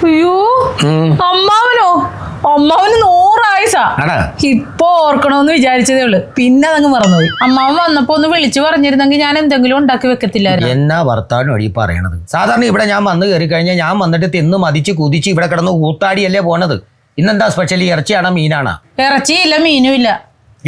അയ്യോ അമ്മാവനോ? അമ്മാവന് 100 ആയുസാ. ഇപ്പൊ ഓർക്കണോന്ന് വിചാരിച്ചതേ ഉള്ളു, പിന്നെ അതങ്ങ് മറന്നുപോയി. അമ്മാവൻ വന്നപ്പോ ഒന്ന് വിളിച്ചു പറഞ്ഞിരുന്നെങ്കിൽ ഞാൻ എന്തെങ്കിലും ഉണ്ടാക്കി വെക്കത്തില്ലായിരുന്നു. എന്നാ ഭർത്താവിന് വഴി പറയണത്? സാധാരണ ഇവിടെ ഞാൻ വന്ന് കയറി കഴിഞ്ഞാൽ ഞാൻ വന്നിട്ട് തിന്ന് മതിച്ച് കുതിച്ച് ഇവിടെ കിടന്ന് കൂത്താടിയല്ലേ പോണത്. ഇന്നെന്താ സ്പെഷ്യൽ? ഇറച്ചിയാണോ മീനാണോ? ഇറച്ചിയില്ല, മീനും ഇല്ല,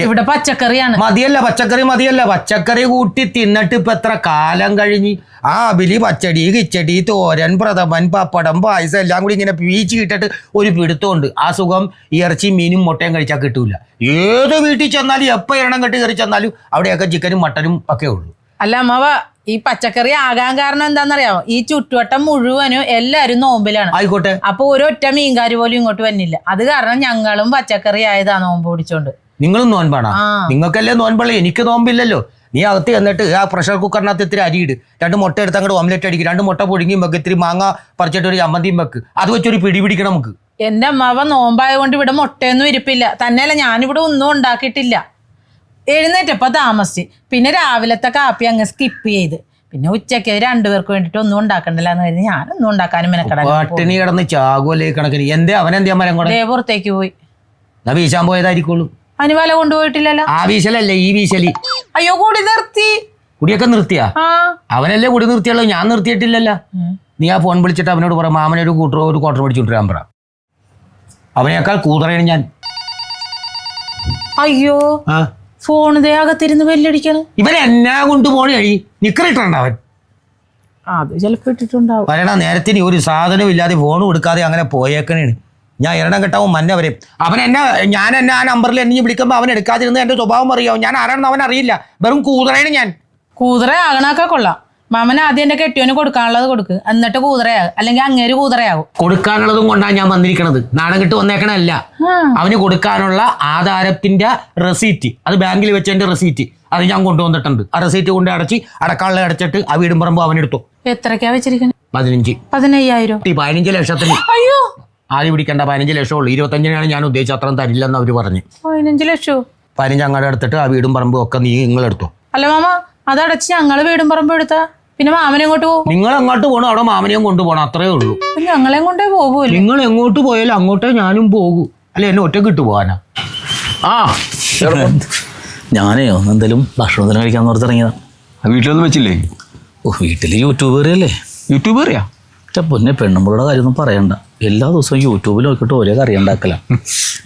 ഇവിടെ പച്ചക്കറിയാണ്. മതിയല്ല പച്ചക്കറി, മതിയല്ല പച്ചക്കറി കൂട്ടി തിന്നിട്ട് ഇപ്പൊ എത്ര കാലം കഴിഞ്ഞ്. ആ ബിലി പച്ചടി, കിച്ചടി, തോരൻ, പ്രഥമൻ, പപ്പടം, പായസം എല്ലാം കൂടി ഇങ്ങനെ പീച്ച് കിട്ടിട്ട് ഒരു പിടുത്തമുണ്ട്. ആ സുഖം ഇറച്ചിയും മീനും മുട്ടയും കഴിച്ചാൽ കിട്ടൂല. ഏത് വീട്ടിൽ ചെന്നാലും എപ്പോൾ എണ്ണം കെട്ടി കയറി ചെന്നാലും അവിടെയൊക്കെ ചിക്കനും മട്ടനും ഒക്കെ ഉള്ളൂ. അല്ല അമ്മാവ, ഈ പച്ചക്കറി ആകാൻ കാരണം എന്താണെന്നറിയാമോ? ഈ ചുറ്റുവട്ടം മുഴുവനും എല്ലാരും നോമ്പിലാണ്. ആയിക്കോട്ടെ. അപ്പൊ ഒരൊറ്റ മീൻകാര് പോലും ഇങ്ങോട്ട് വന്നില്ല. അത് കാരണം ഞങ്ങളും പച്ചക്കറി ആയതാ നോമ്പ് പിടിച്ചോണ്ട്. നിങ്ങളും നോൻപാണോ? നിങ്ങൾക്കല്ലേ നോൻപുള്ള, എനിക്ക് നോമ്പില്ലല്ലോ. നീ അകത്ത് എന്നിട്ട് ആ പ്രഷർ കുക്കറിനകത്ത് ഇത്തിരി അരിയിട്, 2 മുട്ട എടുത്ത് അങ്ങോട്ട് ഓംലെറ്റ് അടിക്കും, 2 മുട്ട പൊടിങ്ങിയും വെക്ക്, ഇത്തിരി മാങ്ങ പറിച്ചിട്ട് ഒരു ചമ്മന്തിയും വെക്ക്. അത് വെച്ചൊരു പിടി പിടിക്കണം നമുക്ക്. എന്റെ അമ്മാവ നോമ്പായതുകൊണ്ട് ഇവിടെ മുട്ടയൊന്നും ഇരിപ്പില്ല. തന്നെയല്ല, ഞാനിവിടെ ഒന്നും ഉണ്ടാക്കിയിട്ടില്ല. എഴുന്നേറ്റപ്പോ താമസിച്ച്, പിന്നെ രാവിലത്തെ കാപ്പി അങ്ങ് സ്കിപ്പ് ചെയ്ത്, പിന്നെ ഉച്ചയ്ക്ക് 2 പേർക്ക് വേണ്ടിട്ട് ഒന്നും ഉണ്ടാക്കണ്ടല്ലോ എന്ന് കരുതി ഞാനൊന്നും ഉണ്ടാക്കാനും പട്ടിണി കിടന്ന് ചാകുമല്ലേ കണക്കിന്. അവനെന്താ മരം കൂടെ പുറത്തേക്ക് പോയി. എന്നാ വീശാൻ പോയതായിരിക്കുള്ളൂ. അതിന് വല കൊണ്ടുപോയിട്ടില്ലല്ലോ. ആ വീശലല്ലേ ഈ വീശലി. അയ്യോ, കൂടി നിർത്തി. കുടിയൊക്കെ നിർത്തിയാ? അവനല്ലേ കുടി നിർത്തിയല്ലോ, ഞാൻ നിർത്തിയിട്ടില്ലല്ലോ. നീ ആ ഫോൺ വിളിച്ചിട്ട് അവനോട് പറ, മാമനൊരു ഒരു ക്വാർട്ടർ മേടിച്ചുകൊണ്ടിരാൻ പറ. അവനേക്കാൾ കൂതറയാണ് ഞാൻ. അയ്യോ, ഫോൺ അകത്തിരുന്ന് ബെല്ലടിക്കാണ്. ഇവൻ എന്നാ കൊണ്ടുപോണ കഴി നിക്കറിട്ടുണ്ട് അവൻ. അത് ചിലപ്പോ ഇട്ടിട്ടുണ്ടാവും. വരണ നേരത്തിന് ഒരു സാധനവും ഇല്ലാതെ ഫോൺ കൊടുക്കാതെ അങ്ങനെ പോയേക്കണേണ്. ഞാൻ എണ്ണം കെട്ടാവും മഞ്ഞ വരെ. ഞാൻ എന്നെ ആ നമ്പറിൽ എന്നെ വിളിക്കുമ്പോൾ അവൻ എടുക്കാതിരുന്ന് എൻ്റെ സ്വഭാവം അറിയാവും. ഞാൻ ആരാണെന്ന് അവൻ അറിയില്ല. വെറും കൂതറയാണ് ഞാൻ. കൂതറ ആകണൊക്കെ കൊള്ളാം. മാമൻ ആദ്യം എൻ്റെ കെട്ടിയോന് കൊടുക്കാനുള്ളത് കൊടുക്ക്, എന്നിട്ട് കൂതറയാകും. അല്ലെങ്കിൽ അങ്ങേര് കൂതറയാകും. കൊടുക്കാനുള്ളതും കൊണ്ടാണ് ഞാൻ വന്നിരിക്കണത്. നാണം കെട്ട് വന്നേക്കണല്ല. അവന് കൊടുക്കാനുള്ള ആധാരത്തിന്റെ റെസീറ്റ്, അത് ബാങ്കിൽ വെച്ചതിന്റെ റെസീറ്റ്, അത് ഞാൻ കൊണ്ടുവന്നിട്ടുണ്ട്. ആ റെസീറ്റ് കൊണ്ട് അടക്കാനുള്ള അടച്ചിട്ട് ആ വീടും പറമ്പോ അവനെടുത്തു. എത്രക്കാ വെച്ചിരിക്കുന്നത്? 15,000. 15 ലക്ഷത്തിന്. അയ്യോ, ആദ്യം പിടിക്കേണ്ട 15 ലക്ഷമുള്ളൂ. 25 ഞാൻ ഉദ്ദേശിച്ച അത്രയും തരില്ലെന്ന് അവര് പറഞ്ഞു. 15 ലക്ഷം? 15 അങ്ങോട്ട് എടുത്തിട്ട് ആ വീടും പറമ്പും ഒക്കെ നിങ്ങളെടുത്തോ. അല്ല മാമ, അതടച്ച് ഞങ്ങള് വീടും പറമ്പും എടുത്താ പിന്നെ മാമനെ എങ്ങോട്ട് പോകും? നിങ്ങൾ അങ്ങോട്ട് പോകണം, അവിടെ മാമനെയും കൊണ്ടുപോകണം, അത്രേ ഉള്ളൂ. ഞങ്ങളെയും കൊണ്ടേ പോകൂല്ലേ? നിങ്ങൾ എങ്ങോട്ട് പോയാലും അങ്ങോട്ടേ ഞാനും പോകൂ. അല്ല എന്നെ ഒറ്റക്ക് ഇട്ട് പോകാനാ? ഞാനേ എന്തെങ്കിലും ഭക്ഷണത്തിന് കഴിക്കാൻ ഓർത്തിറങ്ങിയതാ. വീട്ടിലൊന്നും വെച്ചില്ലേ? വീട്ടില് യൂട്യൂബറിയല്ലേ. യൂട്യൂബറിയാ? പൊന്നെ, പെണ്ണുമ്പളുടെ കാര്യമൊന്നും പറയണ്ട. എല്ലാ ദിവസവും യൂട്യൂബിൽ നോക്കിയിട്ട് ഓരോ കറി ഉണ്ടാക്കല.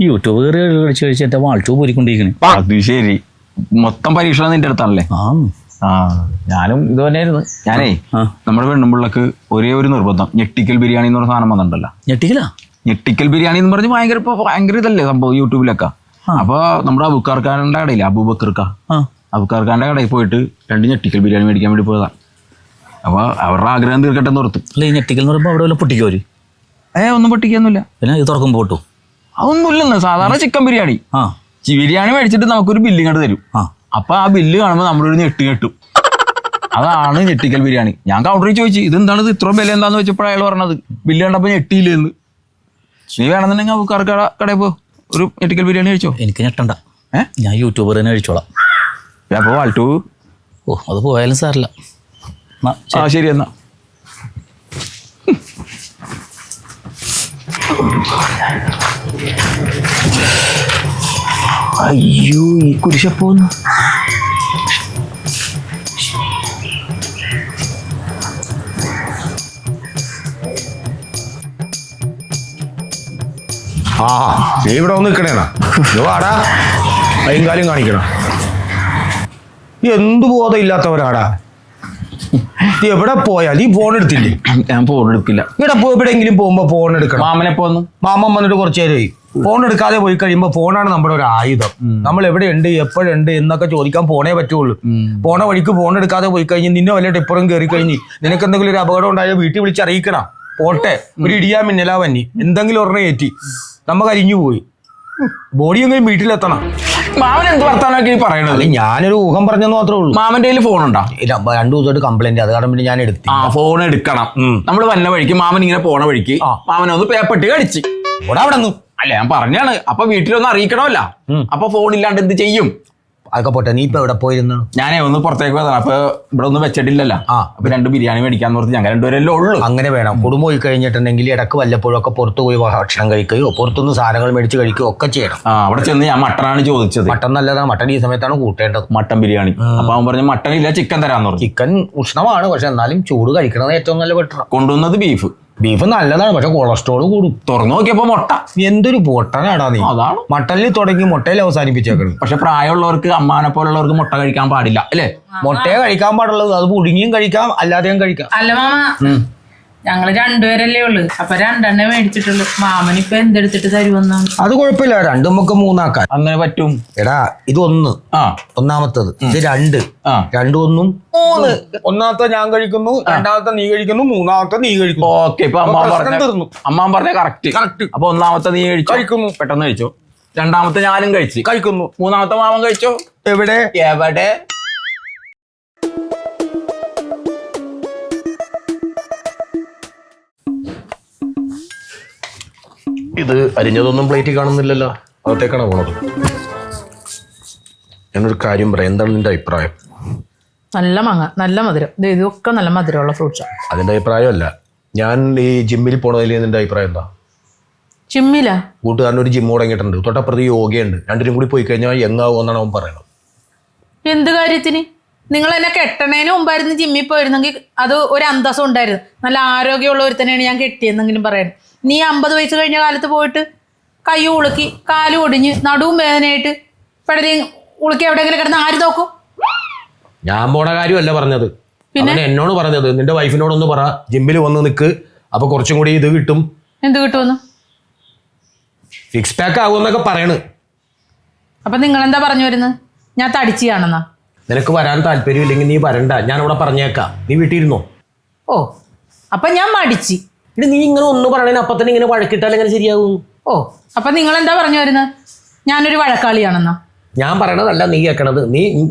യൂട്യൂബ് കയറി കഴിച്ച് കഴിച്ച് എന്റെ വാൾച്ചു പോരിക്കൊണ്ടിരിക്കണേ. അത് ശരി, മൊത്തം പരീക്ഷണം നിന്റെ അടുത്താണല്ലേ? ഞാനും ഇത് തന്നെയായിരുന്നു. ഞാനേ നമ്മുടെ പെണ്ണുമ്പിള്ളക്ക് ഒരേ ഒരു നിർബന്ധം, ഞെട്ടിക്കൽ ബിരിയാണി എന്ന് പറഞ്ഞ സാധനം വന്നിട്ടുണ്ടല്ലോ. ഞെട്ടിക്കൽ ബിരിയാണി എന്ന് പറഞ്ഞ് ഭയങ്കര ഇതല്ലേ സംഭവം യൂട്യൂബിലൊക്കെ. അപ്പൊ നമ്മുടെ അബുക്കാർക്കാരൻ്റെ കടയില്ലേ, അബുക്കാർക്കാരൻ്റെ കടയിൽ പോയിട്ട് 2 ഞെട്ടിക്കൽ ബിരിയാണി മേടിക്കാൻ വേണ്ടി പോയതാ. അപ്പൊ അവരുടെ ആഗ്രഹം തീർക്കട്ടെ എന്ന് ഓർത്ത്. അല്ല, ഈ ഞെട്ടിക്കൽ എന്ന് പറയുമ്പോൾ അവിടെ വല്ല പൊട്ടിക്കോര്? ഒന്നും പൊട്ടിക്കൊന്നുമില്ല. പിന്നെ ഇത് തുറക്കും പോട്ടു അതൊന്നുമില്ലെന്ന്. സാധാരണ ചിക്കൻ ബിരിയാണി ബിരിയാണി മേടിച്ചിട്ട് നമുക്കൊരു ബില്ല് ഇങ്ങോട്ട് തരും. അപ്പൊ ആ ബില്ല് കാണുമ്പോൾ നമ്മളൊരു ഞെട്ട് കെട്ടും. അതാണ് ഞെട്ടിക്കൽ ബിരിയാണി. ഞാൻ കൗണ്ടറിൽ ചോദിച്ചു, ഇതെന്താണ് ഇത് ഇത്രയും വില എന്താന്ന് വെച്ചപ്പോൾ അയാൾ പറഞ്ഞത് ബില്ല് കണ്ടപ്പോൾ ഞെട്ടിയില്ലെന്ന്. നീ വേണമെന്നുണ്ടെങ്കിൽ അബുക്കാർക്ക് കടയിൽ പോ, ഒരു ഞെട്ടിക്കൽ ബിരിയാണി കഴിച്ചോ. എനിക്ക് ഞെട്ടണ്ട, ഞാൻ യൂട്യൂബർ തന്നെ കഴിച്ചോളാം. അപ്പൊ വാൾട്ടു അത് പോയാലും സാറില്ല. ശരി എന്നാ. അയ്യോ, ഈ കുരിശപ്പോന്ന്. നീ ഇവിടെ വന്ന് നിൽക്കണേണ? വാടാ, കൈകാലും കാണിക്കണം. എന്ത് ബോധം ഇല്ലാത്തവരാടാ. എവിടെ പോയാൽ ഈ ഫോൺ എടുത്തില്ലേ? ഞാൻ ഫോൺ എടുക്കില്ല. എവിടെയെങ്കിലും പോകുമ്പോ ഫോൺ എടുക്കണം. മാമനെ പോന്നു. മാമൻ വന്നിട്ട് കുറച്ചു നേരമായി. ഫോൺ എടുക്കാതെ പോയി കഴിയുമ്പോൾ ഫോണാണ് നമ്മുടെ ഒരു ആയുധം. നമ്മൾ എവിടെയുണ്ട്, എപ്പോഴുണ്ട് എന്നൊക്കെ ചോദിക്കാൻ ഫോണേ പറ്റുള്ളൂ. പോണ വഴിക്ക് ഫോൺ എടുക്കാതെ പോയി കഴിഞ്ഞ് നിന്നെ വല്ല ടിപ്പറും കയറി കഴിഞ്ഞ് നിനക്ക് എന്തെങ്കിലും ഒരു അപകടം ഉണ്ടായാൽ വീട്ടിൽ വിളിച്ച് അറിയിക്കണം. പോട്ടെ, ഒരു ഇടിയാ മിന്നലാ വന്നി എന്തെങ്കിലും ഒരെണ്ണം ഏറ്റി നമ്മ കരിഞ്ഞു പോയി. ബോഡി എങ്കിലും വീട്ടിലെത്തണം. മാമൻ എന്ത് വർത്താനൊക്കെ പറയണത്? ഞാനൊരു ഊഹം പറഞ്ഞെന്ന് മാത്രമേ ഉള്ളൂ. മാമന്റെ കയ്യിൽ ഫോൺ ഉണ്ടോ? ഇല്ല, 2 ദിവസമായിട്ട് കംപ്ലൈന്റ്. അത് കാരണം പിന്നെ ഞാൻ എടുത്തു. ഫോൺ എടുക്കണം. നമ്മൾ വന്ന വഴിക്ക് മാമൻ ഇങ്ങനെ പോണ വഴിക്ക് മാമനെ ഒന്ന് പേപ്പട്ടി കടിച്ച് അവിടെ നിന്ന്. അല്ല, ഞാൻ പറഞ്ഞാണ്. അപ്പൊ വീട്ടിലൊന്നും അറിയിക്കണമല്ല. അപ്പൊ ഫോൺ ഇല്ലാണ്ട് എന്ത് ചെയ്യും? അതൊക്കെ പോട്ടെ, നീ ഇപ്പൊ എവിടെ പോയിരുന്നു? ഞാനേ ഒന്ന് പുറത്തേക്ക് പോയതാണ്. അപ്പൊ ഇവിടെ ഒന്നും വെച്ചിട്ടില്ലല്ലോ. അപ്പൊ 2 ബിരിയാണി മേടിക്കാന്ന് പറഞ്ഞ് ഞങ്ങൾ 2 പേരല്ലേ ഉള്ളൂ. അങ്ങനെ വേണം. കുടുംബം പോയി കഴിഞ്ഞിട്ടുണ്ടെങ്കിൽ ഇടക്ക് വല്ലപ്പോഴും ഒക്കെ പുറത്തു പോയി ഭക്ഷണം കഴിക്കുകയോ പുറത്തുനിന്ന് സാധനങ്ങൾ മേടിച്ച് കഴിക്കുകയോ ഒക്കെ ചെയ്യണം. അവിടെ ചെന്ന് ഞാൻ മട്ടനാണ് ചോദിച്ചത്. മട്ടൻ നല്ലതാണ്, മട്ടൻ ഈ സമയത്താണ് കൂട്ടേണ്ടത്. മട്ടൻ ബിരിയാണി. അപ്പൊ അവൻ പറഞ്ഞു മട്ടൻ ഇല്ല, ചിക്കൻ തരാന്ന് പറഞ്ഞു. ചിക്കൻ ഉഷ്ണമാണ്, പക്ഷെ എന്നാലും ചൂട് കഴിക്കണത് ഏറ്റവും നല്ല ബെറ്റർ. കൊണ്ടുവന്നത് ബീഫ് നല്ലതാണ്, പക്ഷെ കൊളസ്ട്രോൾ കൂടും. തുറന്നു നോക്കിയപ്പോ മുട്ട. എന്തൊരു പൊട്ടനാടാ നീ. അതാണ് മട്ടനിൽ തുടങ്ങി മുട്ടയിൽ അവസാനിപ്പിച്ചേക്കണം. പക്ഷെ പ്രായമുള്ളവർക്ക് അമ്മാനെ പോലുള്ളവർക്ക് മുട്ട കഴിക്കാൻ പാടില്ല അല്ലേ? മുട്ടയെ കഴിക്കാൻ പാടുള്ളത്, അത് പുഴുങ്ങിയും കഴിക്കാം അല്ലാതെയും കഴിക്കാം. അല്ല മാമ, ഞങ്ങള് 2 പേരല്ലേ ഉള്ളു. അപ്പൊ 2 മേടിച്ചിട്ടുള്ളു. മാമനിപ്പൊ എന്തെടുത്തിട്ട് തരുമെന്നാണ്? അത് കുഴപ്പമില്ല, 2 നമുക്ക് 3 ആക്കാൻ. അങ്ങനെ പറ്റും. എടാ ഇത് 1, ഒന്നാമത്തത് ഇത് 2, 2 1 3. ഒന്നാമത്തെ ഞാൻ കഴിക്കുന്നു, രണ്ടാമത്തെ നീ കഴിക്കുന്നു, മൂന്നാമത്തെ നീ കഴിക്കുന്നു. ഓക്കെ, ഇപ്പൊ അമ്മാൻ പറഞ്ഞ കറക്റ്റ്. അപ്പൊ ഒന്നാമത്തെ നീ കഴിക്കുന്നു, പെട്ടെന്ന് കഴിച്ചോ. രണ്ടാമത്തെ ഞാനും കഴിക്കുന്നു, മൂന്നാമത്തെ മാമൻ കഴിച്ചോ. എവിടെ എവിടെ ഇത് അരിഞ്ഞതൊന്നും പ്ലേറ്റിൽ കാണുന്നില്ലല്ലോ, അകത്തേക്കാണ് പോണത്. ഞാനൊരു കാര്യം പറയാം, എന്താണ് നിന്റെ അഭിപ്രായം? നല്ല മാങ്ങ, നല്ല മധുരം. ഇതൊക്കെ നല്ല മധുരമുള്ള ഫ്രൂട്ട്സാണ്. അതിന്റെ അഭിപ്രായമല്ല, ഞാൻ ഈ ജിമ്മിൽ പോണതിൽ നിന്റെ അഭിപ്രായം എന്താ? ജിമ്മിലാ? കൂട്ടുകാരനൊരു ജിം തുടങ്ങിയിട്ടുണ്ട്, തൊട്ടപ്പുറത്ത് യോഗയുണ്ട്. 2 കൂടി പോയി കഴിഞ്ഞാൽ യങ്ങാവുമെന്നാണ് അവൻ പറയണത്. എന്ത് കാര്യത്തിന്? നിങ്ങൾ എന്നെ കെട്ടണേന് മുമ്പായിരുന്നു ജിമ്മിൽ പോയിരുന്നെങ്കിൽ അത് ഒരു അന്തസ്സം ഉണ്ടായിരുന്നു. നല്ല ആരോഗ്യമുള്ള ഒരുത്തനെയാണ് ഞാൻ കെട്ടിയെന്നെങ്കിലും പറയാൻ. നീ 50 വയസ്സ് കഴിഞ്ഞ കാലത്ത് പോയിട്ട് കൈ ഉളുക്കി, കാല് ഒടിഞ്ഞ്, നടുവും വേദനയായിട്ട് പെടലി ഉളുക്കി എവിടെയെങ്കിലും കിടന്ന് ആര് നോക്കും? ഞാൻ പോണ കാര്യമല്ല പറഞ്ഞത്, പിന്നെ എന്നോട് പറഞ്ഞത് നിന്റെ വൈഫിനോടൊന്ന് പറ, ജിമ്മിൽ വന്ന് നിൽക്ക്, അപ്പൊ കുറച്ചും കൂടി ഇത് കിട്ടും. എന്ത് കിട്ടുമെന്ന്? 6 പാക്ക് ആകുമെന്നൊക്കെ പറയണ്. അപ്പൊ നിങ്ങൾ എന്താ പറഞ്ഞു വരുന്നത്? ഞാൻ തടിച്ചാണെന്നാ? നിനക്ക് വരാൻ താല്പര്യമില്ലെങ്കിൽ നീ വരണ്ട, ഞാൻ ഇവിടെ പറഞ്ഞേക്കാം, നീ വീട്ടിലിരുന്നോ. ഓ, അപ്പൊ ഞാൻ മടിച്ച്. ഇത് നീ ഇങ്ങനെ ഒന്ന് പറയണേ, അപ്പൊ തന്നെ ഇങ്ങനെ വഴക്കിട്ടാൽ എങ്ങനെ ശരിയാകും? ഓ, അപ്പൊ നിങ്ങൾ എന്താ പറഞ്ഞു വരുന്നത്? ഞാനൊരു വഴക്കാളിയാണെന്നാ? ഞാൻ പറയണതല്ല നീ കേൾക്കണത്. നീ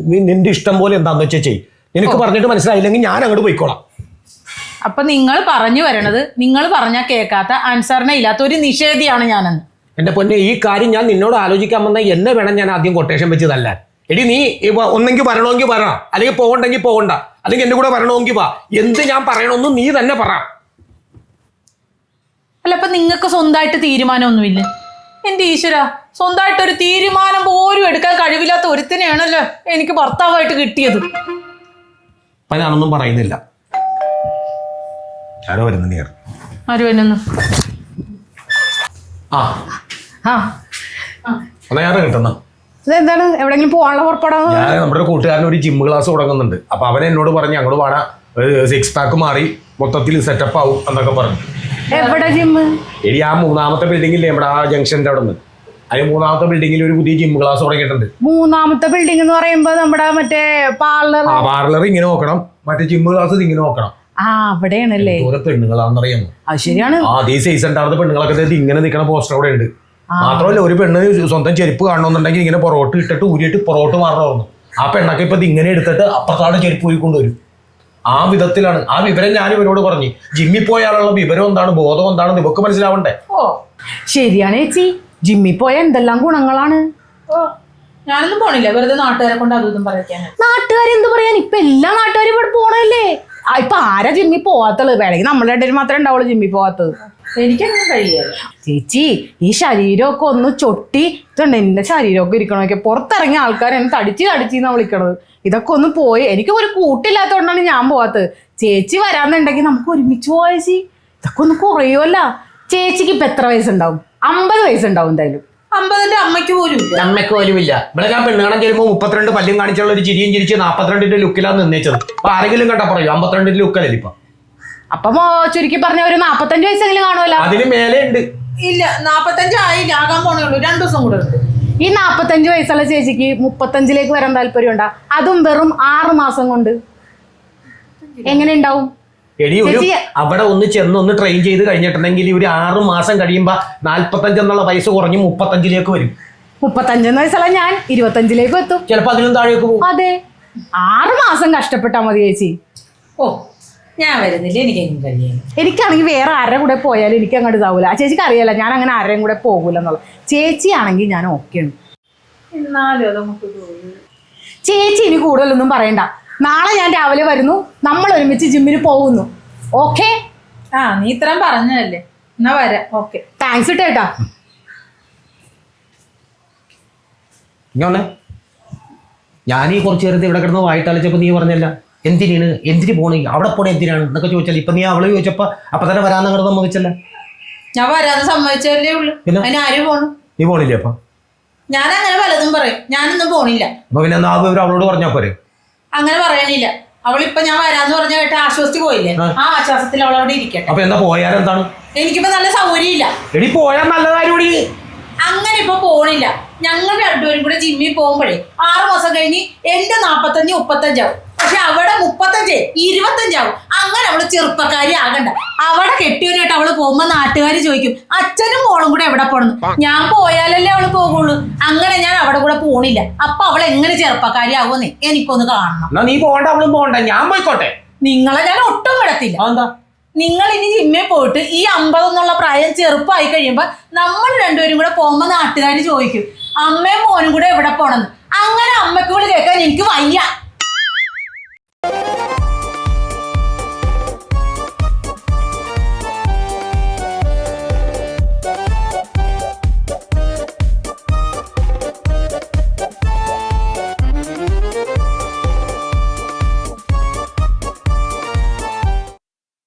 നിന്റെ ഇഷ്ടം പോലെ എന്താന്ന് വെച്ചാൽ ചെയ്. നിനക്ക് പറഞ്ഞിട്ട് മനസ്സിലായില്ലെങ്കിൽ ഞാൻ അങ്ങോട്ട് പോയിക്കോളാം. അപ്പൊ നിങ്ങൾ പറഞ്ഞു വരണത്, നിങ്ങൾ പറഞ്ഞാൽ കേൾക്കാത്ത, അനുസരണ ഇല്ലാത്ത ഒരു നിഷേധിയാണ് ഞാനെന്ന്. എന്റെ പൊന്നെ, ഈ കാര്യം ഞാൻ നിന്നോട് ആലോചിക്കാൻ വന്ന എന്നെ വേണം ഞാൻ ആദ്യം കൊട്ടേഷൻ വെച്ചതല്ല. എടി നീ ഒന്നെങ്കിൽ വരണമെങ്കിൽ വരണം, അല്ലെങ്കിൽ പോകണ്ടെങ്കിൽ പോകണ്ട, അല്ലെങ്കിൽ എന്റെ കൂടെ വരണമെങ്കിൽ വാ. എന്ത് ഞാൻ പറയണമെന്ന് നീ തന്നെ പറ. അല്ല, അപ്പൊ നിങ്ങൾക്ക് സ്വന്തമായിട്ട് തീരുമാനമൊന്നുമില്ല? എന്റെ ഈശ്വര, സ്വന്തമായിട്ട് ഒരു തീരുമാനം പോലും എടുക്കാൻ കഴിവില്ലാത്ത ഒരുത്തിനെയാണല്ലോ എനിക്ക് ഭർത്താവായിട്ട് കിട്ടിയത്. അപ്പൊ ഞാനൊന്നും പറയുന്നില്ല. ആരോ വരുന്നു. ആര് വരുന്നു? ഞാൻ കിട്ടുന്ന എന്താണ്? എവിടെങ്കിലും പോകാനുള്ള പുറപ്പെടാൻ? ഞാൻ നമ്മുടെ കൂട്ടുകാരൻ ഒരു ജിം ക്ലാസ് തുടങ്ങുന്നുണ്ട്. അപ്പൊ അവൻ എന്നോട് പറഞ്ഞു അങ്ങോട്ട് വേണ 6 പാക്ക് മാറി മൊത്തത്തിൽ സെറ്റപ്പ് ആവും എന്നൊക്കെ പറഞ്ഞു. എവിടെ ജിം? എടി ആ 3ാമത്തെ ബിൽഡിംഗില്ലേ നമ്മുടെ ആ ജംഗ്ഷന്റെ അവിടെ നിന്ന്, അതിന് 3ാമത്തെ ബിൽഡിംഗിൽ ഒരു പുതിയ ജിം ക്ലാസ് തുടങ്ങിയിട്ടുണ്ട്. 3ാമത്തെ ബിൽഡിംഗ് എന്ന് പറയുമ്പോ നമ്മുടെ മറ്റേ പാർലർ. പാർലർ ഇങ്ങനെ നോക്കണം, മറ്റേ ജിം ക്ലാസ് ഇങ്ങനെ നോക്കണം. അവിടെയാണല്ലേ? പെണ്ണുങ്ങളാണെന്നറിയാമോ? അത് ശരിയാണ്. ഈ സൈസ് ഉണ്ടായിരുന്ന പെണ്ണുങ്ങളൊക്കെ ഇങ്ങനെ നിൽക്കണ പോസ്റ്റർ അവിടെ ഉണ്ട്. മാത്രമല്ല, ഒരു പെണ്ണ് സ്വന്തം ചെരുപ്പ് കാണണമെന്നുണ്ടെങ്കിൽ ഇങ്ങനെ പൊറോട്ട് ഇട്ടിട്ട് ഊരിയിട്ട് പൊറോട്ട് മാറണമെന്നു. ആ പെണ്ണൊക്കെ ഇപ്പൊ ഇങ്ങനെ എടുത്തിട്ട് അപ്പുറത്താണ് ചെരുപ്പ് പോയി കൊണ്ടുവരും. ആ വിധത്തിലാണ്. ആ വിവരം ഞാൻ ഇവരോട് പറഞ്ഞു. ജിമ്മിൽ പോയാലുള്ള വിവരം എന്താണ്, ബോധം എന്താണെന്ന് ഇവക്ക് മനസ്സിലാവണ്ടേ? ഓ, ശരിയാണ് ചേച്ചി. ജിമ്മിൽ പോയ എന്തെല്ലാം ഗുണങ്ങളാണ്. ഞാനൊന്നും പോണില്ല, വെറുതെ നാട്ടുകാരെ കൊണ്ട് അതും പറയാൻ. നാട്ടുകാരെന്ത് പറയാൻ? ഇപ്പൊ എല്ലാ നാട്ടുകാരും ഇവിടെ പോണല്ലേ. ഇപ്പൊ ആരാ ജിമ്മിൽ പോവാത്തത്? വേണമെങ്കിൽ നമ്മളെ ഇടയിൽ മാത്രമേ ഉണ്ടാവുള്ളൂ ജിമ്മിൽ പോവാത്തത്. എനിക്കങ്ങനെ കഴിയില്ല ചേച്ചി. ഈ ശരീരമൊക്കെ ഒന്ന് ചൊട്ടി ഇതുണ്ട്. എന്റെ ശരീരമൊക്കെ ഇരിക്കണമൊക്കെ പുറത്തിറങ്ങിയ ആൾക്കാർ എന്നെ തടിച്ചിന്നാ വിളിക്കണത്. ഇതൊക്കെ ഒന്ന് പോയി. എനിക്ക് ഒരു കൂട്ടില്ലാത്തതുകൊണ്ടാണ് ഞാൻ പോവാത്തത്. ചേച്ചി വരാന്നുണ്ടെങ്കിൽ നമുക്ക് ഒരുമിച്ച് പോവാ ചേച്ചി. ഇതൊക്കെ ഒന്ന് കുറയുമല്ല. ചേച്ചിക്ക് ഇപ്പൊ എത്ര വയസ്സുണ്ടാവും? 50 വയസ്സുണ്ടാവും എന്തായാലും. 50ന്റെ അമ്മയ്ക്ക് പോലും ഇല്ല. ഇവിടെ ഞാൻ പെണ്ണ് കാണാൻ ചെല്ലുമ്പോൾ 32 പല്ലും കാണിച്ചുള്ള ഒരു ചിരിയും ചിരിച്ച് 42ന്റെ ലുക്കിലാണ് നിന്നേച്ചത്. അപ്പൊ ആരെങ്കിലും കണ്ടാ പറയൂ 52ന്റെ ലുക്കല്ലേ ഇപ്പൊ? അപ്പൊ ചുരുക്കി പറഞ്ഞ ഒരു 45 വയസ്സെങ്കിലും കാണുമല്ലോ. അതിന് മേലെ ഉണ്ട്. ഇല്ല, 45 ആയില്ല, ആകാൻ പോണേ ഉള്ളൂ. 2 ദിവസം കൂടെ ഉണ്ട്. ഈ 45 വയസ്സുള്ള ചേച്ചിക്ക് 35ലേക്ക് വരാൻ താല്പര്യം ഉണ്ടാ? അതും വെറും 6 മാസം കൊണ്ട് എങ്ങനെ ഉണ്ടാവും? എടി അവിടെ ഒന്ന് ചെന്ന് ട്രെയിൻ ചെയ്ത് കഴിഞ്ഞിട്ടുണ്ടെങ്കിൽ ഒരു 6 മാസം കഴിയുമ്പോ 45 എന്നുള്ള വയസ്സ് കുറഞ്ഞ് 35ലേക്ക് വരും. 35 വയസ്സുള്ള ഞാൻ 25ലേക്ക് എത്തും. ചിലപ്പോ അതിലും താഴേക്ക് പോകും. അതെ, 6 മാസം കഷ്ടപ്പെട്ടാ മതി ചേച്ചി. ഓ, ഞാൻ വരുന്നില്ല, എനിക്കെങ്കിലും കഴിയില്ല. എനിക്കാണെങ്കിൽ വേറെ ആരുടെ കൂടെ പോയാലും എനിക്ക് അങ്ങോട്ട് ഇതാവൂല. ആ ചേച്ചിക്ക് അറിയാലോ ഞാൻ അങ്ങനെ ആരുടെയും കൂടെ പോകൂല എന്നുള്ളത്. ചേച്ചി ആണെങ്കിൽ ഞാൻ ഓക്കെയാണ്. എന്നാലും അത് നമുക്ക് ചേച്ചി ഇനി കൂടുതലൊന്നും പറയണ്ട. നാളെ ഞാൻ രാവിലെ വരുന്നു, നമ്മൾ ഒരുമിച്ച് ജിമ്മിന് പോകുന്നു. ഓക്കെ? ആ നീ ഇത്രയും പറഞ്ഞതല്ലേ, എന്നാ വരാം. ഓക്കെ, താങ്ക്സ് ഇട്ടേട്ടാ. ഇങ്ങനെ ഞാൻ ഈ കുറച്ച് നേരത്തെ ഇവിടെ കിടന്ന് വായിട്ടലച്ചപ്പോൾ നീ പറഞ്ഞല്ല എന്തിനു പോണേ, അവിടെ പോണേ എന്തിനാണ് എന്നൊക്കെ ചോദിച്ചാൽ ഇപ്പൊ നീ അവള് ചോദിച്ചപ്പോ അപ്പൊ തന്നെ വരാന്ന് കിടന്ന് സമ്മതിച്ചല്ല. ഞാൻ വരാതെ സമ്മതിച്ചല്ലേ ഉള്ളു, പിന്നെ? അതിന് ആര് പോണു? നീ പോണില്ലേ അപ്പൊ? ഞാൻ അങ്ങനെ പലതും പറയും, ഞാനൊന്നും പോണില്ല. അപ്പൊ പിന്നെ എന്നാ അവളോട് പറഞ്ഞാ പോരെ? അങ്ങനെ പറയണില്ല. അവളിപ്പൊ ഞാൻ വരാന്ന് പറഞ്ഞ കേട്ട് ആശ്വസിച്ച് പോയില്ലേ, ആ ആശ്വാസത്തിൽ അവളവിടെ ഇരിക്കട്ടെ. അപ്പൊ എന്നാ പോയാലെന്താണ്? എനിക്കിപ്പോ നല്ല സൗകര്യം ഇല്ല. എടി പോയാൽ നല്ല കാര്യം കൂടി. അങ്ങനെ ഇപ്പൊ പോണില്ല. ഞങ്ങൾ രണ്ടുപേരും കൂടെ ജിമ്മിൽ പോകുമ്പോഴേ 6 മാസം കഴിഞ്ഞ് എന്റെ 45 35 പക്ഷെ അവിടെ 35 25 അങ്ങനെ അവള് ചെറുപ്പക്കാരി ആകണ്ട. അവിടെ കെട്ടിയവനായിട്ട് അവള് പോകുമ്പോ നാട്ടുകാർ ചോദിക്കും അച്ഛനും മോളും കൂടെ എവിടെ പോണെന്ന്. ഞാൻ പോയാലല്ലേ അവള് പോകുള്ളൂ. അങ്ങനെ ഞാൻ അവിടെ കൂടെ പോണില്ല. അപ്പൊ അവൾ എങ്ങനെ ചെറുപ്പക്കാരി ആകുമെന്ന് എനിക്കൊന്ന് കാണണം. എന്നാ നീ പോകണ്ട, അവളും പോകണ്ട, ഞാൻ പോയിക്കോട്ടെ. നിങ്ങളെ ഞാൻ ഒട്ടും വിടത്തില്ല. എന്താ നിങ്ങൾ ഇനി ജിമ്മിൽ പോയിട്ട് ഈ 50 എന്നുള്ള പ്രായം ചെറുപ്പമായി കഴിയുമ്പോ നമ്മൾ രണ്ടുപേരും കൂടെ പോകുമ്പോ നാട്ടുകാർ ചോദിക്കും അമ്മയും മോനും കൂടെ എവിടെ പോണെന്ന്. അങ്ങനെ അമ്മയ്ക്ക് കൂടെ കേൾക്കാൻ എനിക്ക് വയ്യ.